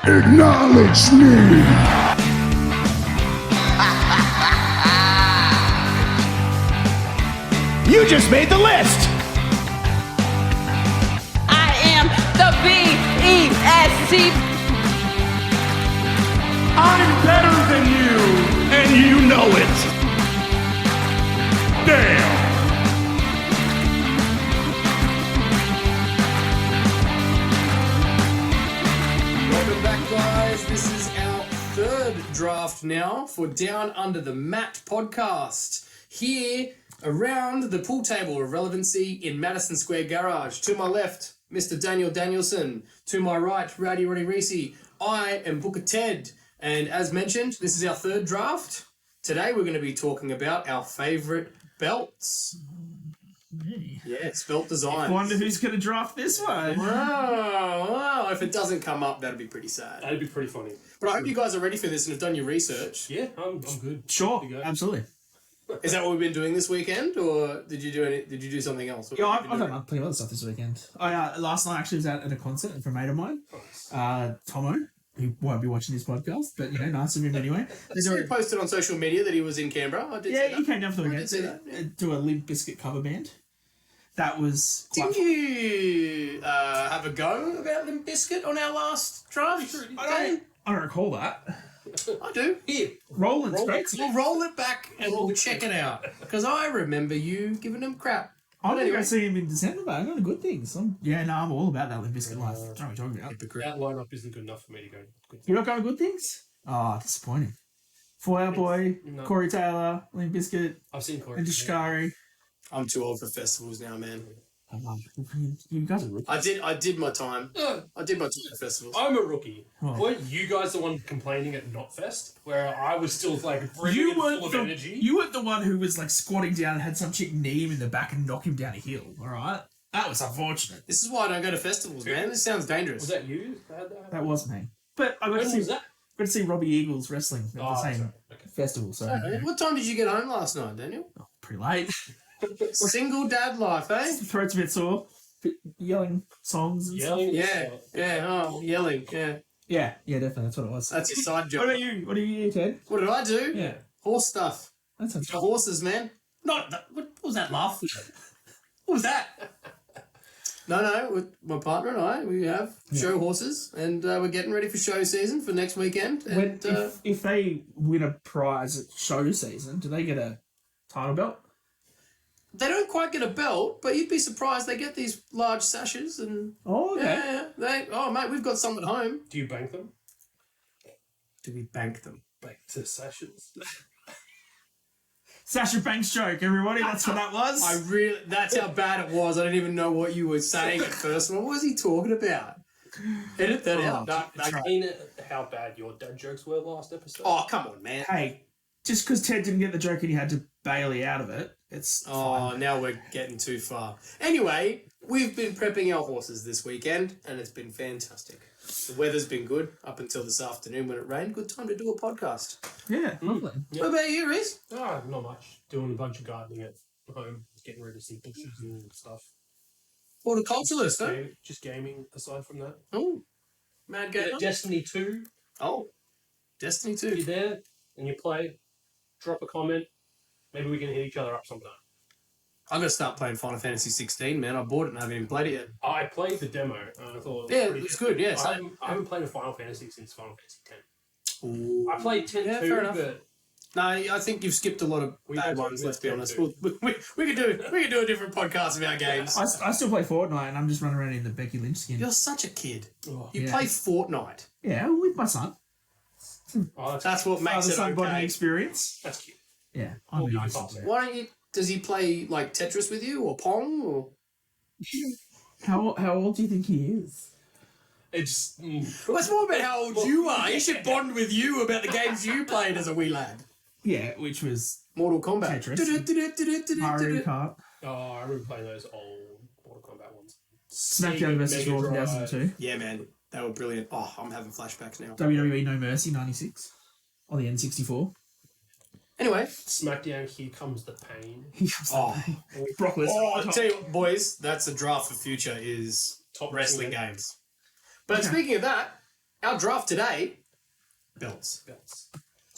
Acknowledge me! You just made the list! I am the B-E-S-T. I'm better than you! And you know it! Damn! Welcome back, guys. This is our third draft now for Down Under the Mat podcast. Here, around the pool table of relevancy in Madison Square Garage. To my left, Mr. Daniel Danielson. To my right, Rowdy Roddy Reece. I am Booker Ted. And as mentioned, this is our third draft. Today we're going to be talking about our favourite belts. Yes, belt designs. I wonder who's going to draft this one. Wow. If it doesn't come up, that'll be pretty sad. That'd be pretty funny. But I hope you guys are ready for this and have done your research. Yeah, I'm good. Sure, There you go. absolutely. Is that what we've been doing this weekend, or did you do something else? What Yeah, have you I've been done plenty of other stuff this weekend. Last night actually was at a concert for a mate of mine, Tomo, who won't be watching this podcast, but nice of him anyway. doing? He posted on social media that he was in Canberra. I did see Yeah, that. he came down for the I weekend did see that. to a Limp Bizkit cover band. That was quite Didn't you have a go about Limp Bizkit on our last draft? I don't recall that. I do. Here, Roland's great. we'll roll it back and we'll check it out. Because I remember you giving him crap. I'm going to anyway. go see him in December, but I got good things. I'm all about that Limp Bizkit life. I don't know what you're talking about. That lineup isn't good enough for me to go. Good. You're not going good things? Oh, disappointing. For Out Boy, No. Corey Taylor, Limp Bizkit, I've seen Corey. and Dashkari. I'm too old for festivals now, man. You guys are rookies. I did my time. I did my time at festivals. I'm a rookie. Oh. Weren't you guys the one complaining at Knotfest, where I was still like brilliant and full of energy? You weren't the one who was like squatting down and had some chick knee him in the back and knock him down a hill, alright? That was unfortunate. This is why I don't go to festivals, man. This sounds dangerous. Was that you? That had that? That was me. But I got to When see, was that? got to see Robbie Eagles wrestling at the same sorry. Okay. festival, so What time did you get home last night, Daniel? pretty late. Single dad life, eh? Throat's a bit sore. Yelling songs and Yelling. Yeah, yelling, yeah. stuff. Yeah, definitely. That's what it was. That's your side What job. about you? What do you, Ted? What did I do? Yeah. Horse stuff. That sounds The horses, man. Not that, what was that laugh? What was that? No, with my partner and I, we have show horses, and we're getting ready for show season for next weekend. And If they win a prize at show season, do they get a title belt? they don't quite get a belt, but you'd be surprised they get these large sashes and Oh, okay. mate, we've got some at home. Do you bank them? Do we bank them? Bank to sashes. Sasha Banks joke, everybody. That's what that was. That's how bad it was. I didn't even know what you were saying at first. What was he talking about? Edit that out. No, I mean, how bad your dad jokes were last episode. Oh, come on, man. Hey, just because Ted didn't get the joke and he had to bail you out of it, it's Oh, fine. now we're getting too far. Anyway, we've been prepping our horses this weekend, and it's been fantastic. The weather's been good up until this afternoon when it rained. Good time to do a podcast. Yeah, lovely. What about you, Reece? Ah, not much. Doing a bunch of gardening at home, getting rid of some bushes and stuff. Horticulturalist, huh? Just gaming aside from that. Oh, Mad Gamer. Destiny 2, Oh, Destiny if you're 2. there and you play, drop a comment. Maybe we can hit each other up sometime. I'm going to start playing Final Fantasy 16, man. I bought it and I haven't even played it yet. I played the demo and I thought Yeah, pretty it's good, yeah. I haven't played a Final Fantasy since Final Fantasy 10. Ooh. I played 10 Yeah, too, fair enough. but No, I think you've skipped a lot of bad ones, let's be honest. We could do a different podcast about games. I still play Fortnite and I'm just running around in the Becky Lynch skin. You're such a kid. Oh, You Yeah. play Fortnite. Yeah, with my son. That's what makes it Father-son bonding okay. experience. that's cute. Yeah, Well, I'm you nice. can pass it. Why don't you? Does he play like Tetris with you or Pong or? How old do you think he is? It's Well, it's more about how old you are. He should bond with you about the games you played as a wee lad. Yeah, which was Mortal Kombat. Tetris. Mario Kart. Oh, I remember playing those old Mortal Kombat ones. SmackDown vs. Mega Raw Drive. 2002. Yeah, man, they were brilliant. Oh, I'm having flashbacks now. WWE No Mercy 96 on the N64. Anyway, SmackDown, Here Comes the Pain. oh, Brock Lesnar. oh, I'll tell you what, boys, that's a draft for future is Top wrestling wrestling. games. But Okay. speaking of that, our draft today, belts. It's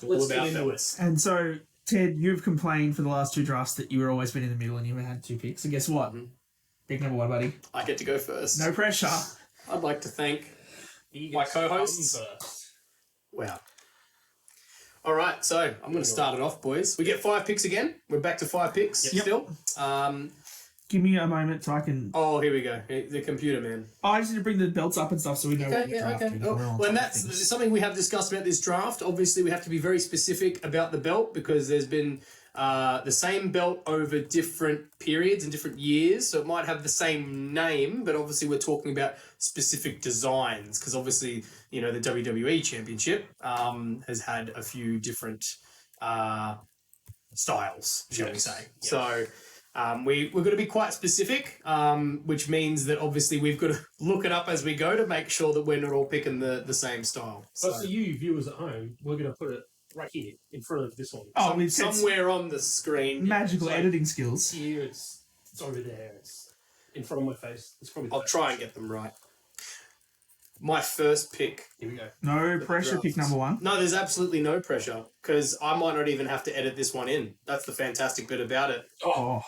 all Let's get about into belts. And so, Ted, you've complained for the last 2 drafts that you were always been in the middle and you had 2 picks. And guess what? Pick number 1, buddy. I get to go first. No pressure. I'd like to thank He my gets co-hosts. to come first. Wow. All right, so I'm going to start it off, boys. We get 5 picks again. We're back to 5 picks still. Give me a moment so I can... Oh, here we go. The computer, man. I just need to bring the belts up and stuff so we know what we're drafting. Oh, We're on well, and top of that's things. something we have discussed about this draft. Obviously, we have to be very specific about the belt because there's been the same belt over different periods and different years. So it might have the same name, but obviously we're talking about specific designs because obviously, you know, the WWE Championship has had a few different styles, shall we say. Yes. So... we're going to be quite specific, which means that obviously we've got to look it up as we go to make sure that we're not all picking the same style. But for you viewers at home, we're going to put it right here in front of this one. Oh, we've said somewhere on the screen. magical It's like- editing skills. Here, it's over there. It's in front of my face. It's probably. I'll try and get them right. My first pick. Here we go. No pressure, pick drafts. number 1. No, there's absolutely no pressure because I might not even have to edit this one in. That's the fantastic bit about it. Oh,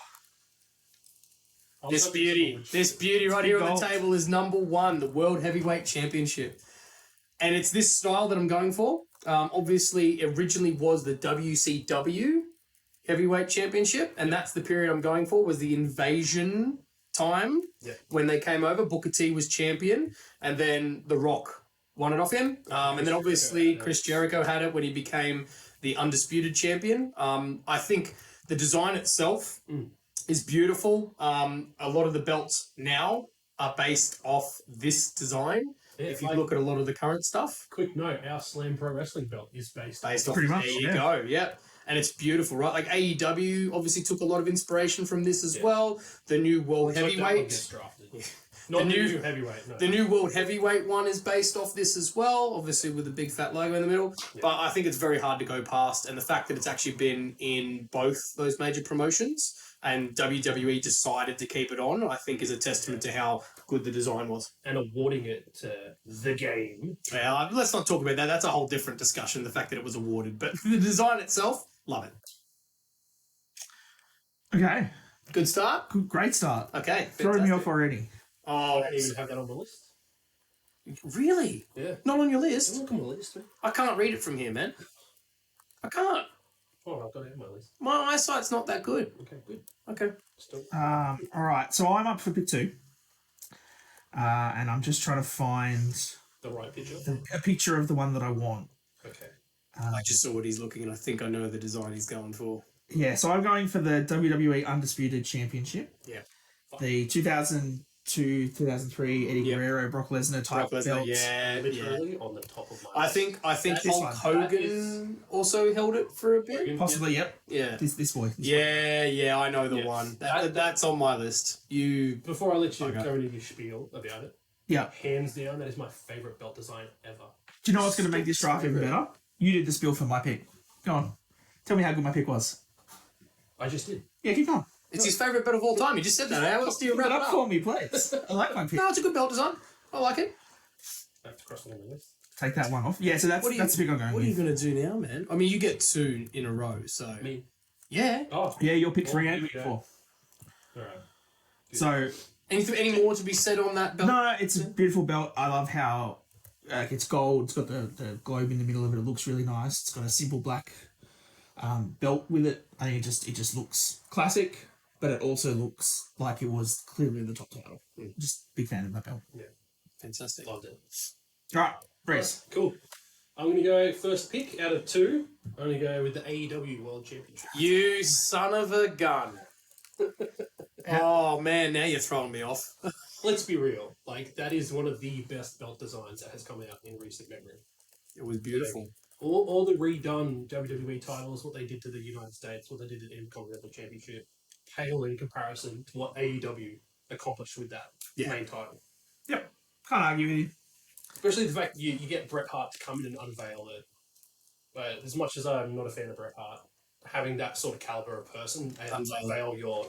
This beauty right here on the Gold. table is number 1, the World Heavyweight Championship. And it's this style that I'm going for. Obviously, originally was the WCW Heavyweight Championship, and that's the period I'm going for, was the Invasion time when they came over. Booker T was champion, and then The Rock won it off him. And then obviously Chris Jericho had it when he became the Undisputed Champion. I think the design itself is beautiful. A lot of the belts now are based off this design. Yeah, If you like- look at a lot of the current stuff, Quick note: our Slam Pro Wrestling belt is based off Pretty much, there you yeah. go, yeah. And it's beautiful, right? Like AEW obviously took a lot of inspiration from this as well. The new World It's like that one Heavyweight. gets drafted. Not the new heavyweight. No. The new World Heavyweight one is based off this as well, obviously with the big fat logo in the middle. But I think it's very hard to go past. And the fact that it's actually been in both those major promotions and WWE decided to keep it on, I think is a testament to how good the design was. And awarding it to the game. Yeah, let's not talk about that. That's a whole different discussion, the fact that it was awarded. But the design itself, love it. okay. Good start? Great start. Okay. Throwing me fantastic. off already. Oh, I didn't even have that on the list. really? Yeah. Not on your list? Look on the list. Man. I can't read it from here, man. I can't. Oh, I've got it on my list. My eyesight's not that good. Okay, good. Okay. Still. All right, so I'm up for pick 2. And I'm just trying to find The right picture. a picture of the one that I want. Okay. I just saw what he's looking and I think I know the design he's going for. Yeah, so I'm going for the WWE Undisputed Championship. Yeah. The 2002-2003 Eddie Yeah. Guerrero, Brock Lesnar type Brock Lesnar, belt. yeah. Literally on the top of my I list. think That is Hulk one. That Hogan also held it for a bit. Hogan, Possibly, yep. Yeah. This boy. This boy. Yeah, I know the Yeah. one. That's on my list. You Before I let you Okay. go into your spiel about it, Yeah. hands down, that is my favourite belt design ever. Do you know what's going to make this draft even better? You did the spiel for my pick. Go on. Tell me how good my pick was. I just did. Yeah, keep going. It's his favourite belt of all time. You just said that. How else do you Wrap wrap it it up up? for me, please. I like my pick. No, it's a good belt design. I like it. I have to cross it on the list. Take that one off. Yeah, so that's the pick I'm going What are you with. going to do now, man? I mean, you get 2 in a row, so... Me. Yeah. Oh. Yeah, your pick 3 Well, and here pick we 4. go. Alright. So, Any more to be said on that belt? no, it's a beautiful belt. I love how it's gold. It's got the globe in the middle of it. It looks really nice. It's got a simple black belt with it. I think it just looks classic, but it also looks like it was clearly the top title. Just big fan of that belt. Fantastic. Loved it. All right, Reece. Cool. I'm going to go first pick out of 2. I'm going to go with the AEW World Championship. You son of a gun. Oh, man, now you're throwing me off. Let's be real. Like, that is one of the best belt designs that has come out in recent memory. It was beautiful. All the redone WWE titles, what they did to the United States, what they did to the Intercontinental Championship, pale in comparison to what AEW accomplished with that main title. Yep. Can't argue with you. Especially the fact you get Bret Hart to come in and unveil it. But as much as I'm not a fan of Bret Hart, having that sort of caliber of person and unveil your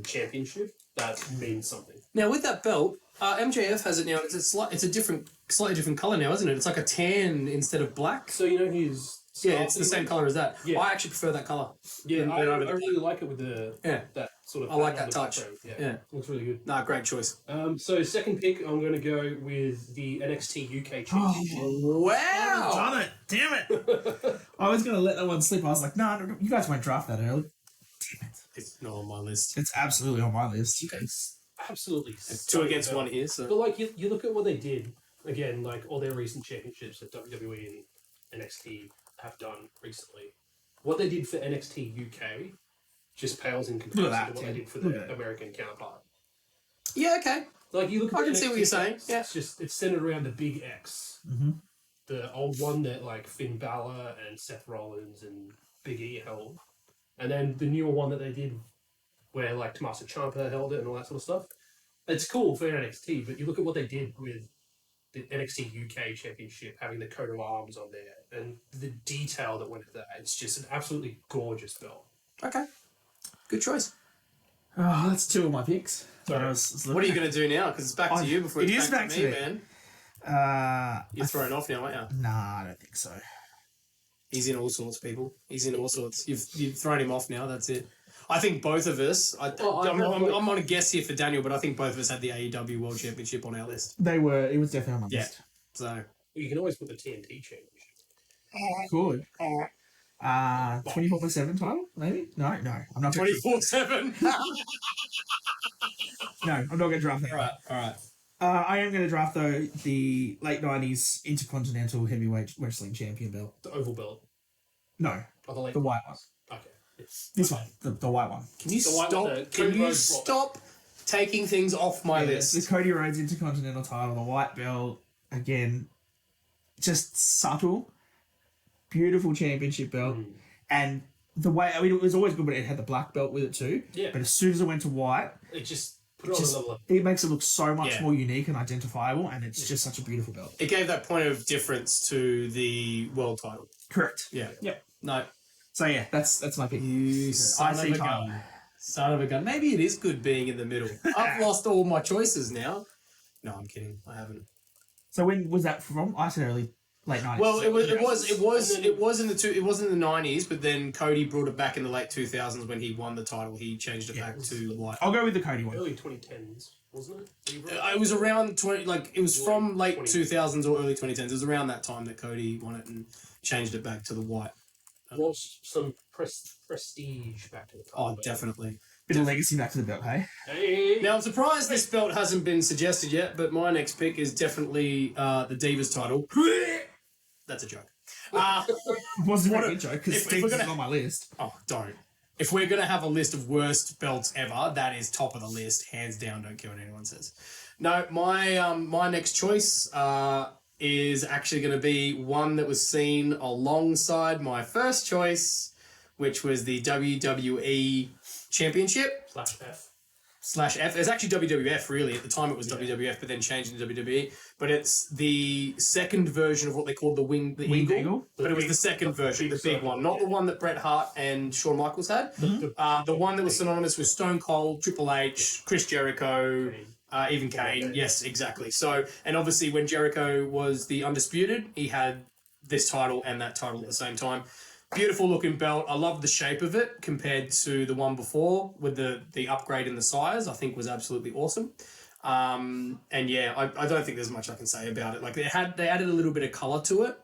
championship, that means something. Now, with that belt, MJF has it now. It's a different slightly different color now, isn't it? It's like a tan instead of black. So you know his. Yeah, it's the same color as that. Yeah. I actually prefer that color. Yeah, than I over the really like it with the that sort of. I like pattern that on the touch. background. Yeah. Looks really good. Nah, great choice. So second pick, I'm going to go with the NXT UK Championship. Wow! Done it! Damn it! I was gonna let that one slip. I was like, no, you guys won't draft that early. Damn it! It's not on my list. It's absolutely on my list. It's absolutely Two against one here, so. But like you look at what they did again, like all their recent championships that WWE and NXT have done recently. What they did for NXT UK just pales in comparison to what they did for their American counterpart. Yeah, okay. Like you look at I can the see NXT what you're saying. X, Yeah. it's centered around the big X. Mm-hmm. The old one that like Finn Balor and Seth Rollins and Big E held. And then the newer one that they did where like Tommaso Ciampa held it and all that sort of stuff. It's cool for NXT, but you look at what they did with the NXT UK Championship, having the coat of arms on there, and the detail that went into that. It's just an absolutely gorgeous belt. Okay. Good choice. Oh, that's two of my picks. Sorry. What are you going to do now? Because it's back to you before it it's is back back to me, to me. man. You're thrown off now, aren't you? Nah, I don't think so. He's in all sorts, people. He's in all sorts. You've thrown him off now. That's it. I think both of us. I'm on a guess here for Daniel, but I think both of us had the AEW World Championship on our list. They were. It was definitely on my Yeah. list. So You can always put the TNT Championship. Good. 24/7 title, maybe? No, I'm not. 24/7. No, I'm not going to draft that. All right. I am going to draft though the late '90s Intercontinental Heavyweight Wrestling Champion belt. The oval belt. No, Oh, the, late the white one. Okay. Yes. This one, the white one. Can you The one stop? with the Can Cody you Rhodes brought stop taking things off my The list? Cody Rhodes Intercontinental title, the white belt. Again, just subtle, beautiful championship belt, and the way it was always good, but it had the black belt with it too. Yeah. But as soon as it went to white, It just put it on another level. it makes it look so much Yeah. more unique and identifiable, and it's just such a beautiful belt. It gave that point of difference to the world title. Correct. Yeah. Yep. No. So yeah, that's my pick. You son of IC a title. gun. Son of a gun. Maybe it is good being in the middle. I've lost all my choices now. No, I'm kidding. I haven't. So when was that from? I said late 90s. Well, it was in the 90s, but then Cody brought it back in the late 2000s when he won the title. He changed it back to white. I'll go with the Cody one. Early 2010s, wasn't it? It was around it was from late 2000s or early 2010s. It was around that time that Cody won it and changed it back to the white. Was some prestige back to the title. Oh, definitely. Bit of legacy back to the belt, hey? Hey. Now, I'm surprised this belt hasn't been suggested yet, but my next pick is definitely the Divas title. That's a joke. It wasn't What a a- good joke because if we're Steve's gonna- is on my list. Oh, don't. If we're going to have a list of worst belts ever, that is top of the list, hands down. Don't care what anyone says. No, my next choice is actually going to be one that was seen alongside my first choice, which was the WWE Championship /F. It's actually WWF, really. At the time it was WWF, but then changed into WWE. But it's the second version of what they called the Winged Eagle. But it was the second version, the big one. Not the one that Bret Hart and Shawn Michaels had. The one that was synonymous with Stone Cold, Triple H, Chris Jericho, even Kane. Yes, exactly. So, and obviously when Jericho was the Undisputed, he had this title and that title at the same time. Beautiful looking belt. I love the shape of it compared to the one before with the upgrade in the size. I think was absolutely awesome. And yeah, I don't think there's much I can say about it. Like they added a little bit of color to it,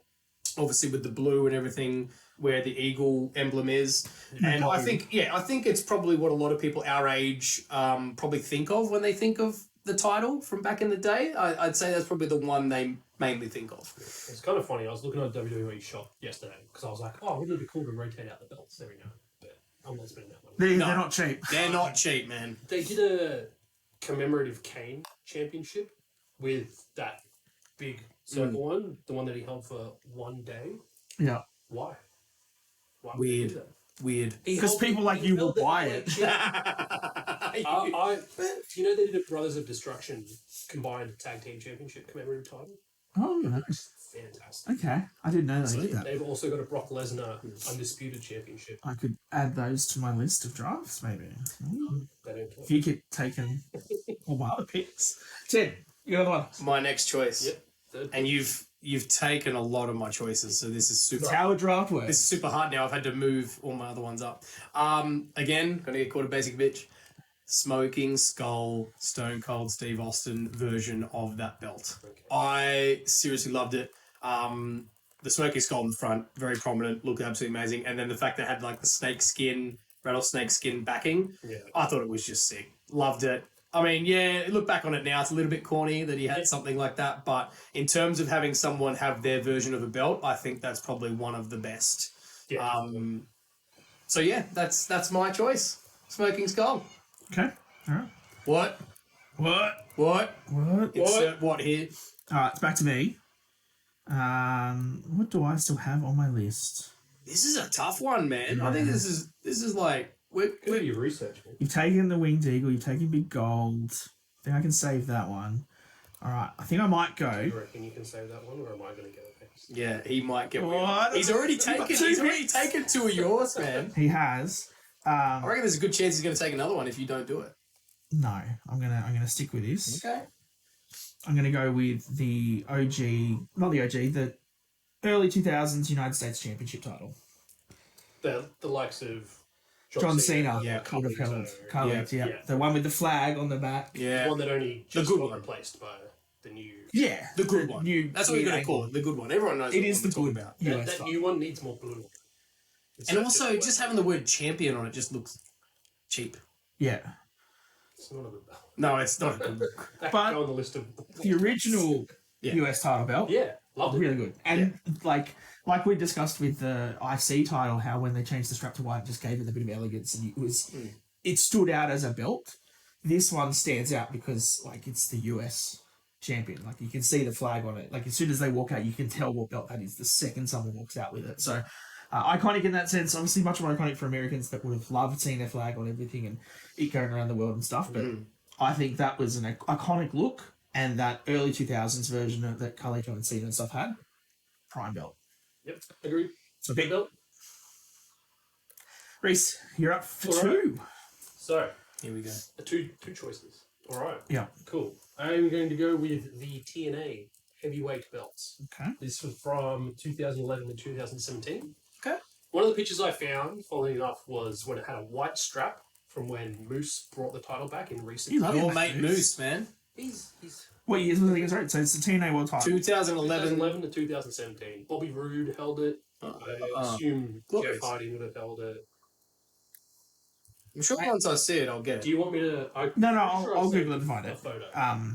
obviously with the blue and everything where the eagle emblem is. And I think it's probably what a lot of people our age probably think of when they think of the title from back in the day. I'd say that's probably the one they mainly think of. It's kind of funny. I was looking at a WWE shop yesterday because I was like, oh, wouldn't it be cool to rotate out the belts every now and then? But I'm not spending that money. They're not cheap. They're not cheap, man. They did a commemorative Kane championship with that big circle one, the one that he held for one day. Yeah. Why? Why would you do that? Weird. Because people like you will buy it. You know they did a Brothers of Destruction combined tag team championship commemorative title? Oh, nice. Fantastic. Okay. I didn't know they did that. They've also got a Brock Lesnar Undisputed Championship. I could add those to my list of drafts, maybe. They don't If you keep taking all my other picks. Ted, you got another one. My next choice. Yep. And you've taken a lot of my choices, so this is super. That's how a draft works. This is super hard now. I've had to move all my other ones up. Again, gonna get called a basic bitch. Smoking Skull Stone Cold Steve Austin version of that belt. Okay. I seriously loved it. The Smoking Skull in the front, very prominent, looked absolutely amazing. And then the fact that it had like the snake skin, rattlesnake skin backing, Yeah. I thought it was just sick. Loved it. I mean, yeah, look back on it now, it's a little bit corny that he had something like that, but in terms of having someone have their version of a belt, I think that's probably one of the best. Yeah. So yeah, that's my choice. Smoking Skull. Okay. All right. What? What? Insert what here? All right. It's back to me. What do I still have on my list? This is a tough one, man. I think this is like Good at your research, man. You've taken the Winged Eagle. You've taken Big Gold. I think I can save that one. All right. I think I might go. You reckon you can save that one, or am I going to go next? yeah, he might get What? He's already taken two of yours, man. He has. I reckon there's a good chance he's going to take another one if you don't do it. No, I'm gonna stick with this. Okay. I'm gonna go with the OG, not the OG, the early 2000s United States Championship title. The likes of John Cena, Yeah, would have held. Carlito. Yeah. Yeah. The one with the flag on the back. Yeah. One that only just good got one. replaced by the new. Yeah, The good one. New, That's what you're going to angle. call it. The good one. Everyone knows It what is the we're talking good about. US That title. new one needs more blue. And also, just having the word champion on it just looks cheap. Yeah, It's not a good belt. No, it's not a good look. That But- could go on the list of. the original Yeah. US title belt. Yeah, loved it. Really good. And like we discussed with the IC title, how when they changed the strap to white, it just gave it a bit of elegance, and it stood out as a belt. This one stands out because like it's the US champion. Like you can see the flag on it. Like as soon as they walk out, you can tell what belt that is the second someone walks out with it. So iconic in that sense. Obviously, much more iconic for Americans that would have loved seeing their flag on everything and it going around the world and stuff. But I think that was an iconic look, and that early 2000s version of that Carlito and Cena and stuff had prime belt. Yep, agreed. So Big belt. Reece, you're up for All right. two. So, Here we go. two choices. All right. Yeah. Cool. I'm going to go with the TNA heavyweight belts. Okay. This was from 2011 and 2017. Okay. One of the pictures I found, funnily enough, was when it had a white strap from when Moose brought the title back in recent. You love Your it, mate Moose, man. He's What years was it? Sorry, so it's the TNA World title. 2011. 2011 to 2017. Bobby Roode held it. I assume glorious. Jeff Hardy would have held it. I'm sure once I see it, I'll get Do it. you want me to? No, I'm I'll sure Google sent it and find a it. photo.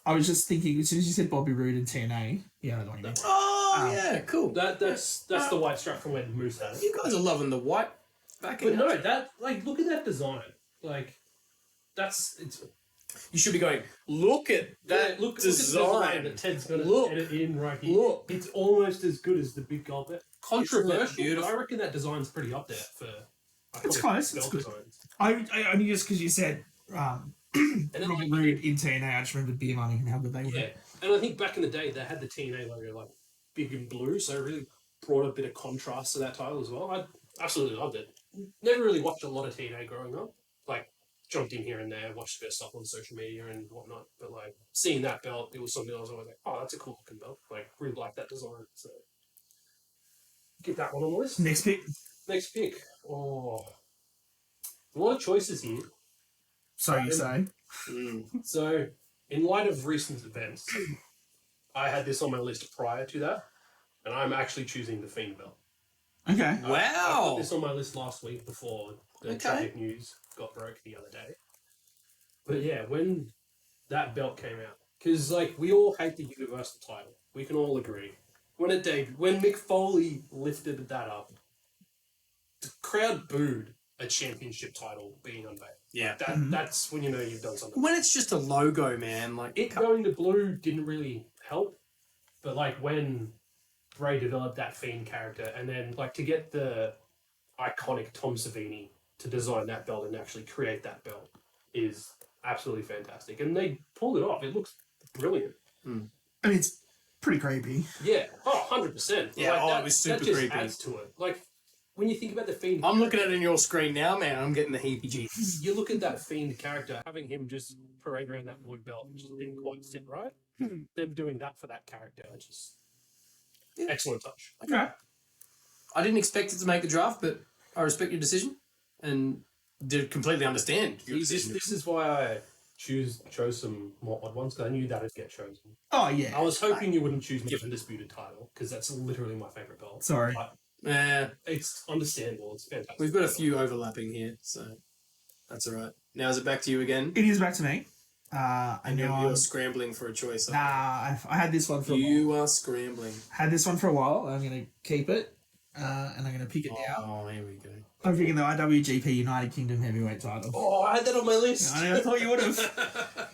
I was just thinking, as soon as you said Bobby Roode and TNA, yeah, I know what you mean. Oh, yeah, cool. That's the white strap from when Moose had it. You guys are loving the white backing. But no, that look at that design. Like it's. You should be going, look at that Yeah, look design. at the design that Ted's going Look. to edit in right here. Look. It's almost as good as the big gold bit. Controversial. Beautiful. I reckon that design's pretty up there for. It's iconic close, it's belt good. designs. I only just because you said And then, Bobby like, Roode in TNA, I just remembered Beer Money and how good they were. yeah, and I think back in the day they had the TNA logo like big and blue, so it really brought a bit of contrast to that title as well. I absolutely loved it. Never really watched a lot of TNA growing up. Like jumped in here and there, watched a bit of stuff on social media and whatnot. But like seeing that belt, it was something I was always like, oh, that's a cool looking belt. Like really like that design. So get that one on the list. Next pick. Next pick. Oh, a lot of choices here. So you say. So, in light of recent events, I had this on my list prior to that, and I'm actually choosing the Fiend belt. Okay. I Wow. put this on my list last week before the Okay. tragic news got broke the other day. But yeah, when that belt came out, because like we all hate the Universal title, we can all agree. When it debuted, when Mick Foley lifted that up, the crowd booed a championship title being unveiled. Yeah. That's when you know you've done something. When it's just a logo, man, like It going to blue didn't really help, but like when Bray developed that Fiend character, and then like to get the iconic Tom Savini to design that belt and actually create that belt is absolutely fantastic, and they pulled it off. It looks brilliant. I mean, it's pretty creepy. Yeah, 100%. Yeah, Like, it was super that just creepy. adds to it. Like when you think about the Fiend, I'm looking at it on your screen now, man. I'm getting the heebie-jeebies. you look at that Fiend character, having him just parade around that blue belt just didn't quite sit right. Them doing that for that character, just excellent touch. Okay. I didn't expect it to make the draft, but I respect your decision and did completely understand your decision. This is why I chose some more odd ones, because I knew that would get chosen. Oh yeah. I was hoping you wouldn't choose my undisputed title, because that's literally my favorite belt. Sorry. But Yeah, it's understandable. It's fantastic. we've got a few overlapping here, so that's all right. Now is it back to you again? It is back to me. And you're scrambling for a choice. Nah, I had this one for a while. You are scrambling. Had this one for a while. I'm going to keep it, and I'm going to pick it now. Oh, here we go. I'm picking the IWGP United Kingdom Heavyweight title. Oh, I had that on my list. I thought you would have.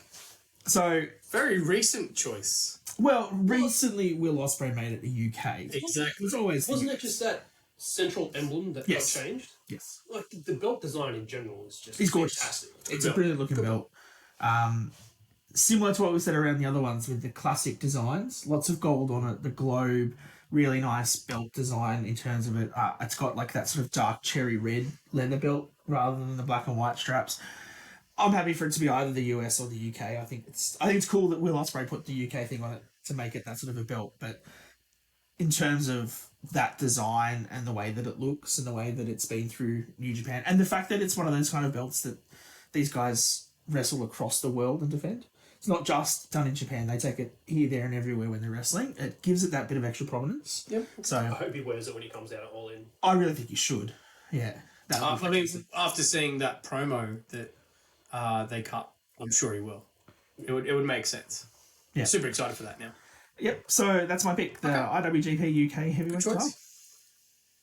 So, Very recent choice. well, recently Will Ospreay made it the UK. It Exactly. was always the Wasn't US. it just that central emblem that Yes. got changed? Yes. Like the belt design in general is just It's gorgeous. fantastic. It's a brilliant looking belt. Similar to what we said around the other ones with the classic designs. Lots of gold on it. The globe, really nice belt design in terms of it. It's got like that sort of dark cherry red leather belt rather than the black and white straps. I'm happy for it to be either the US or the UK. I think it's cool that Will Ospreay put the UK thing on it to make it that sort of a belt. But in terms of that design and the way that it looks and the way that it's been through New Japan and the fact that it's one of those kind of belts that these guys wrestle across the world and defend. It's not just done in Japan. They take it here, there, and everywhere when they're wrestling. It gives it that bit of extra prominence. Yep. I So hope he wears it when he comes out at All In. I really think you should. Yeah. That would be I mean, fantastic. after seeing that promo that they cut, I'm sure he will. It would make sense. Yeah. Super excited for that now. Yep. So that's my pick. The IWGP UK Heavyweight choice. title.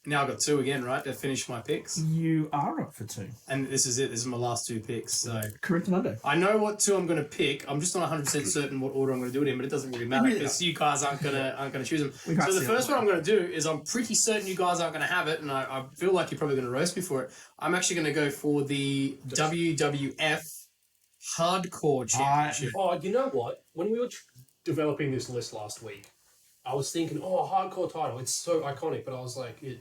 Now I've got two again, right, to finish my picks. You are up for two. And this is it. This is my last two picks. So Correct, Monday. I know what two I'm going to pick. I'm just not 100% certain what order I'm going to do it in, but it doesn't really matter Really because you guys aren't going to choose them. We can't So the see first it. one I'm going to do is I'm pretty certain you guys aren't going to have it, and I feel like you're probably going to roast me for it. I'm actually going to go for the WWF Hardcore Championship. Oh, you know what? When we were developing this list last week, I was thinking, hardcore title. It's so iconic, but I was like, it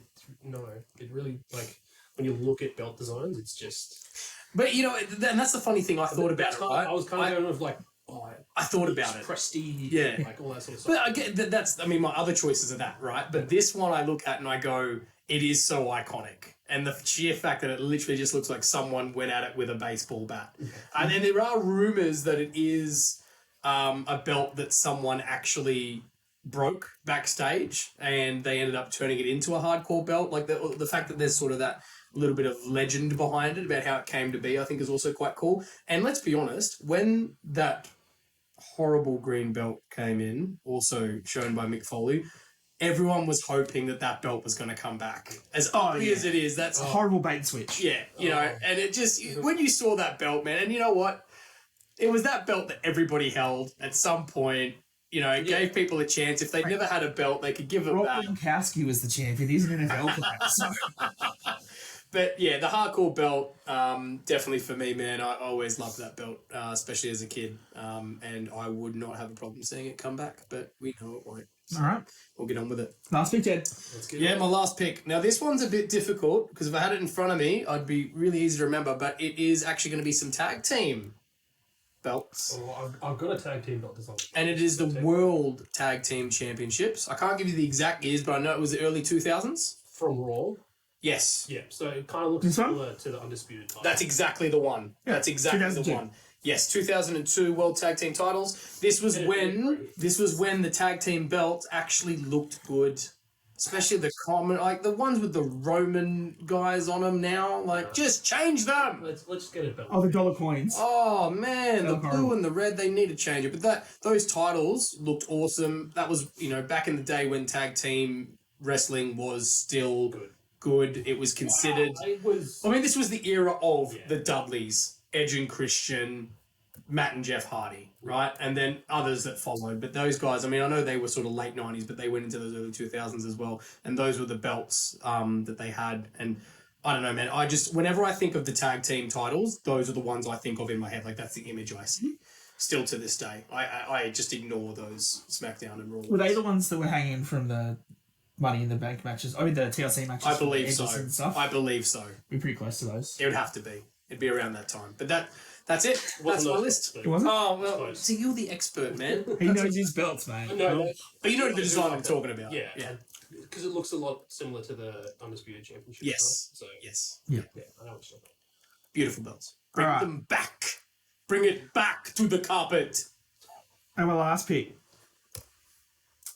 really, like, when you look at belt designs, it's just... But, you know, and that's the funny thing I thought about it, right? I was kind of going with, like, I thought about it. prestige, Yeah. like, all that sort of stuff. But I get that's, I mean, my other choices are that, right? But this one I look at and I go, it is so iconic. And the sheer fact that it literally just looks like someone went at it with a baseball bat. And then there are rumors that it is a belt that someone actually broke backstage and they ended up turning it into a hardcore belt. Like the fact that there's sort of that little bit of legend behind it about how it came to be, I think is also quite cool. And let's be honest, when that horrible green belt came in, also shown by Mick Foley, everyone was hoping that belt was going to come back. As ugly as it is, that's... It's a horrible bait and switch. Yeah, you know, and it just... When you saw that belt, man, and you know what? It was that belt that everybody held at some point. You know, it gave people a chance. If they'd never had a belt, they could give it Rob back. Gronkowski was the champion. He's an NFL player. So. But yeah, the hardcore belt, definitely for me, man. I always loved that belt, especially as a kid. And I would not have a problem seeing it come back, but we know it won't. So All right. we'll get on with it. Last pick, Ted. Let's get Yeah, it. my last pick. Now, this one's a bit difficult because if I had it in front of me, I'd be really easy to remember, but it is actually going to be some tag team belts. Oh, I've got a tag team belt design. And it is the World Tag Team Championships. I can't give you the exact years, but I know it was the early 2000s. From Raw. Yes. Yeah, so it kind of looks This one? similar to the Undisputed title. That's exactly the one. That's exactly the 2002. one. Yes, 2002 World Tag Team titles. This was when the tag team belt actually looked good. Especially the common, like the ones with the Roman guys on them now. Like, just change them. Let's get it belt. Oh, the dollar coins. Oh man, the look blue horrible. and the red, they need to change it. But those titles looked awesome. That was, you know, back in the day when tag team wrestling was still good. It was considered. It was... I mean, this was the era of the Dudleys, Edge and Christian, Matt and Jeff Hardy, right? And then others that followed. But those guys, I mean, I know they were sort of late 90s, but they went into those early 2000s as well. And those were the belts that they had. And I don't know, man. I just, whenever I think of the tag team titles, those are the ones I think of in my head. Like, that's the image I see. Still to this day. I just ignore those SmackDown and Raw. Were they the ones that were hanging from the Money in the Bank matches. I mean, the TLC matches. I believe for so. Edges and stuff. I believe so. We're pretty close to those. It would have to be. It'd be around that time. But that's it. That's Wasn't my those list. spots, It wasn't? Oh, well, Close. see, you're the expert, man. He knows his belts, mate. No, But you know the design I'm talking about. Yeah, Yeah. because it looks a lot similar to the Undisputed Championship. Yes. as well. So Yes. yeah, I know what you're talking Beautiful belts. Bring Alright. them back. Bring it back to the carpet. And my last pick.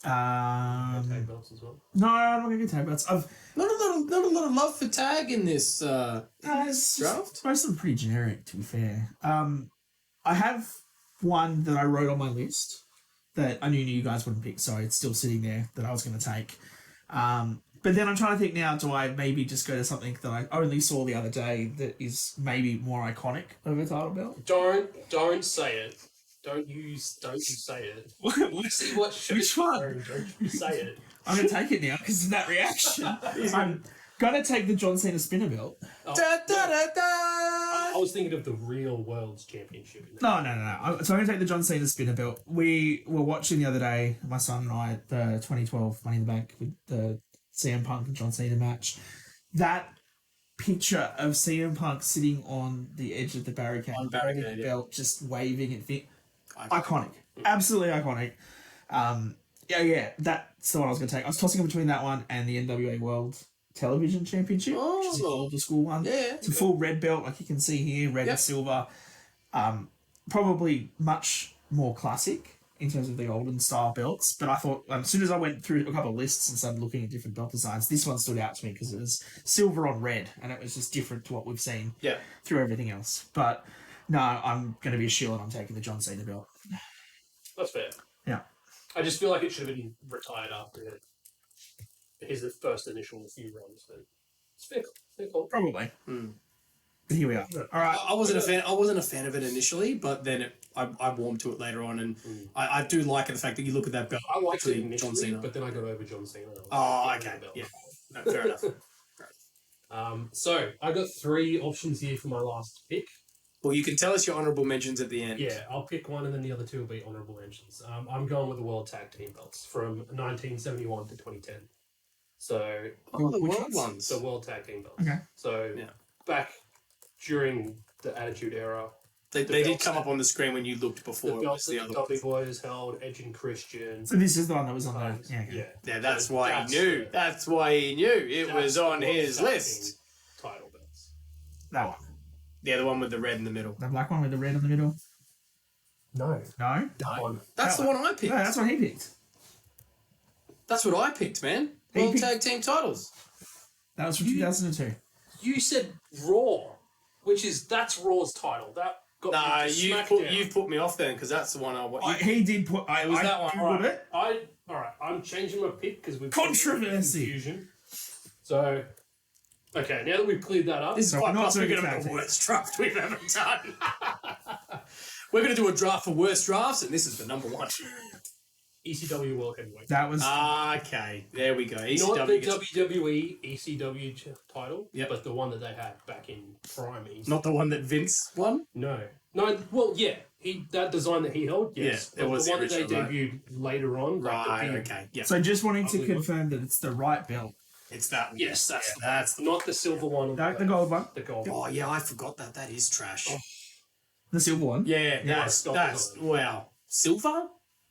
about. Tag belts as well. No, I'm not going to get tag belts. Not a lot of love for tag in this It's draft. most of them pretty generic, to be fair. I have one that I wrote on my list that I knew you guys wouldn't pick, so it's still sitting there that I was going to take. But then I'm trying to think now, do I maybe just go to something that I only saw the other day that is maybe more iconic of a title belt? Don't say it. Don't you say it. See what should Which one? Don't you say it. I'm going to take it now because of that reaction. I'm going to take the John Cena spinner belt. Da, da, da, da. I was thinking of the real World's Championship. No. So I'm going to take the John Cena spinner belt. We were watching the other day, my son and I, the 2012 Money in the Bank with the CM Punk and John Cena match. That picture of CM Punk sitting on the edge of the barricade, On barricade, wearing the yeah. belt, just waving it. Iconic. Absolutely iconic. That's the one I was going to take. I was tossing between that one and the NWA World Television Championship, which is the older school one. Yeah. It's a full red belt, like you can see here, red Yep. and silver. Probably much more classic in terms of the olden style belts. But I thought, as soon as I went through a couple of lists and started looking at different belt designs, this one stood out to me because it was silver on red, and it was just different to what we've seen Yeah. through everything else. But no, I'm going to be a shill and I'm taking the John Cena belt. That's fair. Yeah. I just feel like it should have been retired after his first initial few runs. But it's fair. Fair call. Probably. But here we are. All right. I wasn't a fan of it initially, but then I warmed to it later on, and I do like the fact that you look at that belt. I liked it between John initially, Cena. but then I got over John Cena. I was Oh, like, okay. the belt. Yeah. No, fair enough. So I got 3 options here for my last pick. Well, you can tell us your honourable mentions at the end. Yeah, I'll pick one, and then the other 2 will be honourable mentions. I'm going with the World Tag Team belts from 1971 to 2010. So Oh, the Which world ones. the World Tag Team belts. Okay. So Yeah. back during the Attitude Era, They the did belts- come up on the screen when you looked before. the It was belts the that other the ones. Dudley Boys held, Edge and Christian. So this is the one that was on and- the... Yeah, okay. Yeah, that's So why that's he knew. the- That's why he knew. It that's was the on World his Tag list. Team title belts. That one. Yeah, the one with the red in the middle. The black one with the red in the middle. No. No? That one. That's the one I picked. No, that's what he picked. That's what I picked, man. He World picked- Tag Team titles. That was from 2002. You said Raw, that's Raw's title. That got Nah, me to you've put me off then, because that's the one I want. He did put... It was that one. Googled Right. it. Alright, I'm changing my pick because we've Controversy. confusion. So, okay, now that we've cleared that up, This is So quite we're not possibly doing going to a be tag the team. worst draft we've ever done. We're going to do a draft for worst drafts, and this is the number 1. ECW World Heavyweight. That was... Okay, there we go. Not ECW the gets- WWE ECW title, Yep. but the one that they had back in Prime. Not the one that Vince won? No. Well, yeah, that design that he held, yes. Yeah, it but was the the one that they original, right? debuted later on. like the Right, big- okay. Yeah, So just wanting to Ugly one. confirm that it's the right belt. it's that one. Yes, that's the that's the... not the silver one. No, the gold one. The gold. Oh, yeah, I forgot that. That is trash. The silver one. Yeah, it's got that's the- wow. Silver?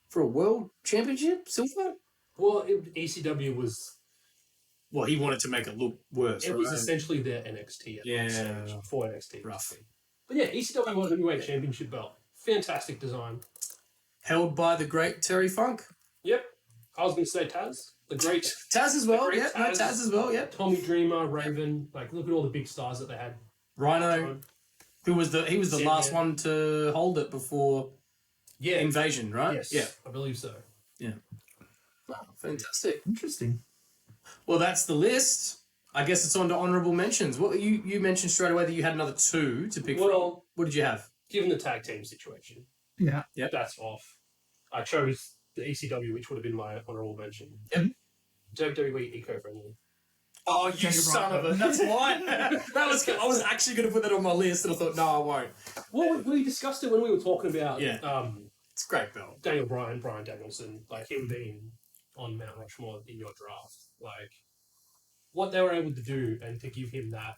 For a world championship? Silver? Well, ECW was Well, he wanted to make it look worse, it right? was essentially their NXT at Yeah. one stage before NXT. Rough. But yeah, ECW World Heavyweight Championship belt. Fantastic design. Held by the great Terry Funk. Yep. I was going to say Taz. The great Taz as well, great yeah. No, Taz as well, yeah. Tommy Dreamer, Raven. Like, look at all the big stars that they had. Rhino, he was the Same last here. one to hold it before Yeah. Invasion, right? Yes. Yeah. I believe so. Yeah. Wow, fantastic. Interesting. Well, that's the list. I guess it's on to honourable mentions. What you mentioned straight away that you had another 2 to pick from. Well, What did you have? given the tag team situation, Yeah. that's off. I chose the ECW, which would have been my honourable mention. Yep. WWE eco-friendly. Oh, you Change it son right of a! That's why. I was actually going to put that on my list, and I thought, no, I won't. Well, we discussed it when we were talking about Yeah. It's a great belt. Daniel Bryan, Brian Danielson, like him being on Mount Rushmore in your draft. Like what they were able to do and to give him that,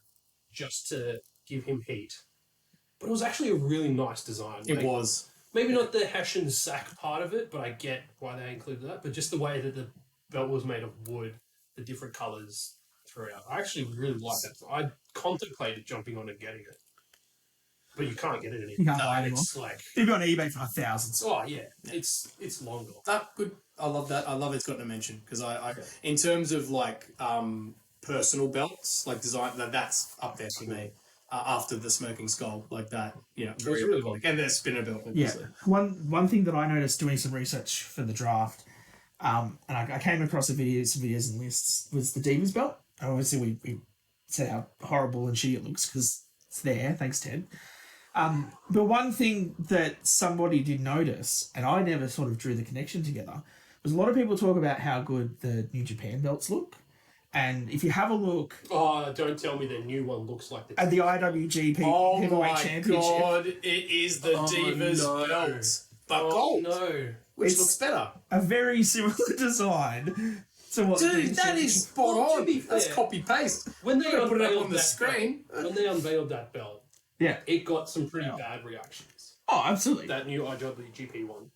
just to give him heat. But it was actually a really nice design. It was. Maybe not the Hessian sack part of it, but I get why they included that. But just the way that the belt was made of wood, the different colours throughout. I actually really like that. I contemplated jumping on and getting it. But you can't get it anymore. You can't buy it anymore. It's like, You'd be on eBay for thousands. oh yeah, it's long gone. That good. I love that. I love it's got a mention because I in terms of like personal belts, like design, that's up there for me. After the smoking skull, like that, very really iconic. And the spinner belt, Yeah. obviously. One thing that I noticed doing some research for the draft, and I came across some videos and lists, was the Divas belt. And obviously, we said how horrible and shitty it looks because it's there. Thanks, Ted. But one thing that somebody did notice, and I never sort of drew the connection together, was a lot of people talk about how good the New Japan belts look. And if you have a look Oh, don't tell me the new one looks like at this. the IWGP Oh Heavyweight my Championship, god, it is the Divas no. belt, but Oh gold, no. which It's- looks better. a very similar design to what the Dude, Divas that is spot Well, to on. be That's fair, copy paste. When they Gotta put it up unveiled on the that screen. belt, when they unveiled that belt, Yeah. it got some pretty bad reactions. Oh, absolutely. That new IWGP one.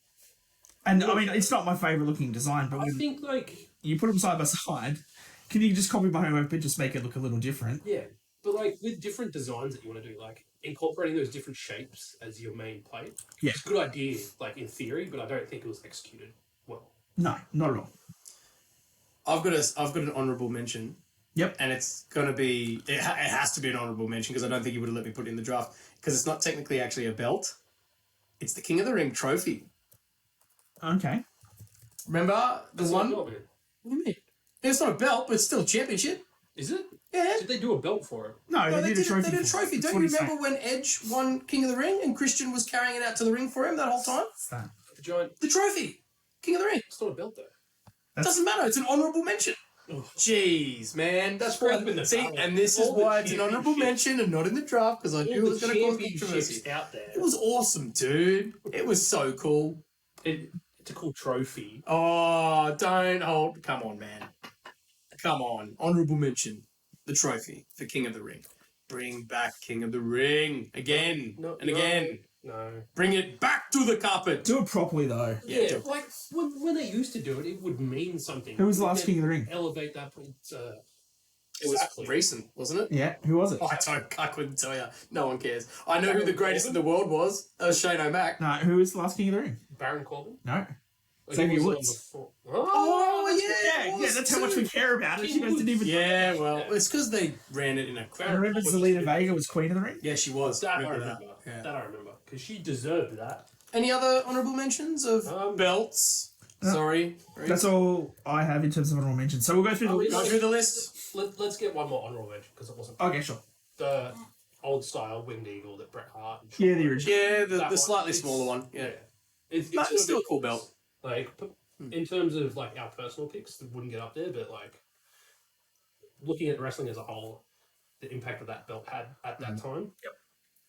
And I mean, it's not my favourite looking design, but I when think like you put them side by side, can you just copy my work but just make it look a little different? yeah, but like with different designs that you want to do, like incorporating those different shapes as your main plate. Yeah. It's a good idea, like in theory, but I don't think it was executed well. No, not at all. I've got an honourable mention, Yep. and it's gonna be it has to be an honourable mention because I don't think he would have let me put it in the draft because it's not technically actually a belt. It's the King of the Ring trophy. Okay. Remember the That's one? not good. What do you mean? It's not a belt, but it's still a championship. Is it? Yeah. Did they do a belt for it? No, No, they did a trophy. They did a for it. trophy. That's Don't what you he's remember when Edge won King of the Ring and Christian was carrying it out to the ring for him that whole time? saying. The giant. The trophy, King of the Ring. It's not a belt though. That's- Doesn't matter. It's an honourable mention. Jeez, man, that's why. Scrap in the See, ballot. and this is All the why it's an honourable championships. mention and not in the draft because I knew it All was the going to cause controversy. championships out there. It was awesome, dude. It was so cool. It's a cool trophy. Oh, don't hold. Come on, man. Come on. Honourable mention. The trophy for King of the Ring. Bring back King of the Ring again and again. No. Bring it back to the carpet. Do it properly though. Yeah, do- like when they used to do it, it would mean something. Who was the last They'd King of the Ring? Elevate that. It was Exactly. recent, wasn't it? Yeah. Who was it? Oh, I couldn't tell you. No one cares. I know who the greatest in the world was. Shane O'Mac. No. Who was the last King of the Ring? Baron Corbin. No. Like, Xavier he was the Woods. one before. Oh, Yeah. That's how much we care about it. King You guys didn't even. Yeah, well, it's because they ran it in a I remember Zelina Vega was Queen of the Ring. Yeah, she was. That I Remember remember. Yeah. That I remember because she deserved that. Any other honourable mentions of belts? Sorry. That's all I have in terms of honorable mentions. So we'll go through the Oh, list. Go through the list. Let's get one more honourable mention because it wasn't Okay, sure. the old style winged eagle that Bret Hart. And Yeah, Shawn the original. Yeah, That the one. slightly It's- smaller one. Yeah. It's But it's still a cool bit- belt. Like in terms of like our personal picks, it wouldn't get up there, but like looking at wrestling as a whole, the impact that that belt had at that time. Yep.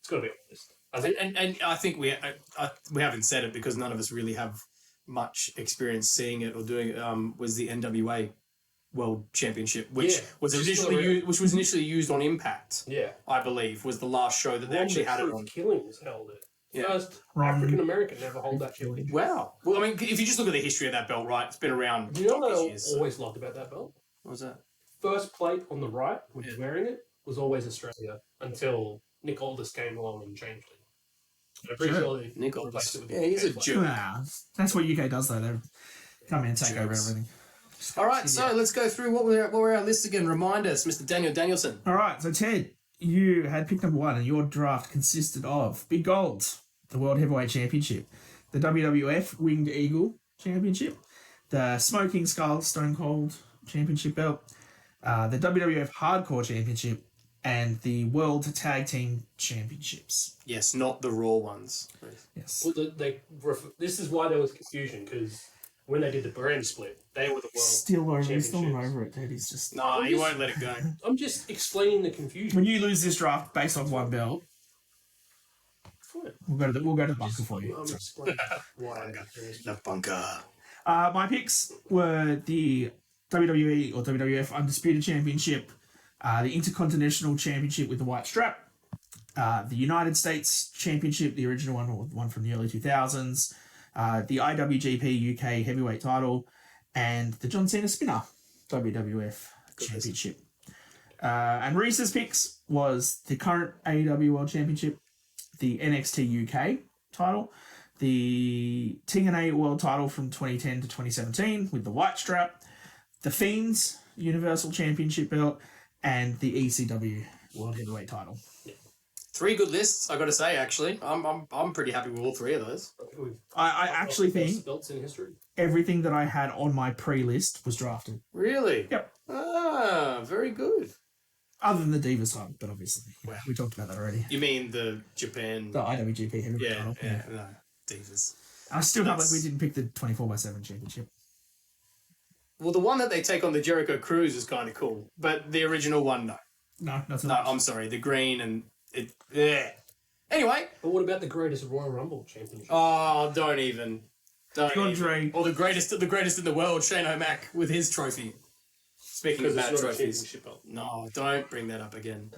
It's got to be on the list. I think. And I think we haven't said it because none of us really have much experience seeing it or doing it. Was the NWA World Championship, which Yeah, was which is initially still used, which was initially used on Impact, Yeah. I believe, was the last show that they actually had it on. Killings held it. Yeah. First Ron- African American never hold that championship. Wow. Well, I mean, if you just look at the history of that belt, right? It's been around You know what I years. So. always loved about that belt? What was that? First plate on the right, when he's wearing it, was always Australia until Nick Aldis came along and changed it. And I'm pretty Sure. sure they Nick replaced it with Yeah, he's a UK flag. jerk. Nah, that's what UK does though. They come in and take over Jerks. everything. All right, so let's go through what were our lists again. Remind us, Mr. Daniel Danielson. All right, so Ted, you had pick number 1, and your draft consisted of Big Gold, the World Heavyweight Championship, the WWF Winged Eagle Championship, the Smoking Skull Stone Cold Championship belt, the WWF Hardcore Championship, and the World Tag Team Championships. Yes, not the Raw ones. Yes. Well, this is why there was confusion, because when they did the brand split, they were the world Still over, he's still championships. over it, Ted. He's just. No, he won't let it go. I'm just explaining the confusion. When you lose this draft based off one belt, Fine. we'll go to the bunker for you. I'm explaining why. The bunker. My picks were the WWE or WWF Undisputed Championship, the Intercontinental Championship with the white strap, the United States Championship, the original one, or one from the early 2000s, the IWGP UK Heavyweight title, and the John Cena Spinner WWF Championship. And Reese's picks was the current AEW World Championship, the NXT UK title, the TNA World title from 2010 to 2017 with the white strap, the Fiend's Universal Championship belt, and the ECW World Heavyweight title. 3 good lists, I got to say. Actually, I'm pretty happy with all 3 of those. I actually think belts in history. everything that I had on my pre-list was drafted. Really? Yep. Ah, very good. Other than the Divas title, but obviously we talked about that already. You mean the Japan? The IWGP Heavyweight title. Yeah, no, Divas. I still can't believe we didn't pick the 24/7 championship. Well, the one that they take on the Jericho Cruise is kind of cool, but the original one, no. No, not so No, much. I'm sorry, the green and it. Yeah. Anyway. But what about the greatest Royal Rumble championship? Oh, don't even. Andre. Or the greatest in the world, Shane O'Mac with his trophy. Speaking of Because bad it's not a trophies. championship belt. No, don't bring that up again.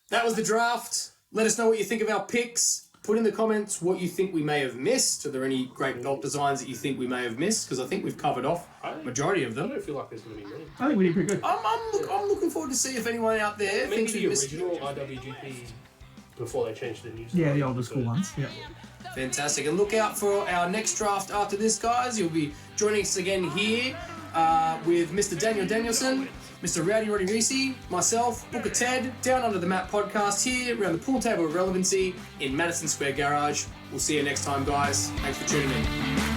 That was the draft. Let us know what you think of our picks. Put in the comments what you think we may have missed. Are there any great belt designs that you think we may have missed? Because I think we've covered off majority of I them. don't feel like there's going to be many. I think we did pretty good. I'm looking forward to see if anyone out there Maybe thinks the we missed. original IWGP before they changed the news. Yeah, the older school ones. Yeah. Fantastic. And look out for our next draft after this, guys. You'll be joining us again here with Mr. Daniel Danielson, Mr. Rowdy Roddy Reece, myself, Booker Ted, Down Under the Mat podcast here around the pool table of relevancy in Madison Square Garage. We'll see you next time, guys. Thanks for tuning in.